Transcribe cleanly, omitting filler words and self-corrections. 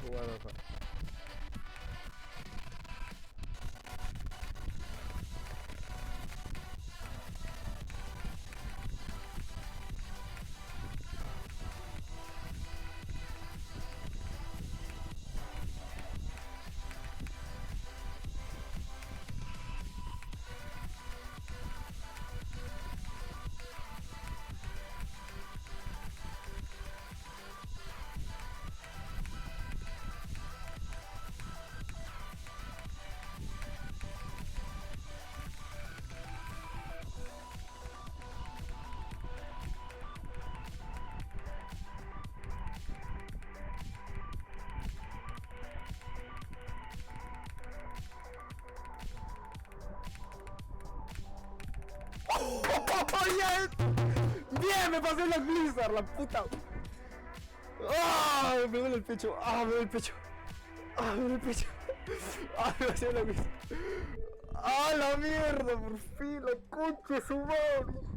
What the fuck. ¡Oye! ¡Bien! ¡Me pasé la Blizzard, la puta! ¡Ah! Me duele el pecho. ¡Ah! Me duele el pecho. ¡Ah! Me duele el pecho. ¡Ah! Me pasé la Blizzard. ¡Ah! La mierda! Por fin, la concha de su madre.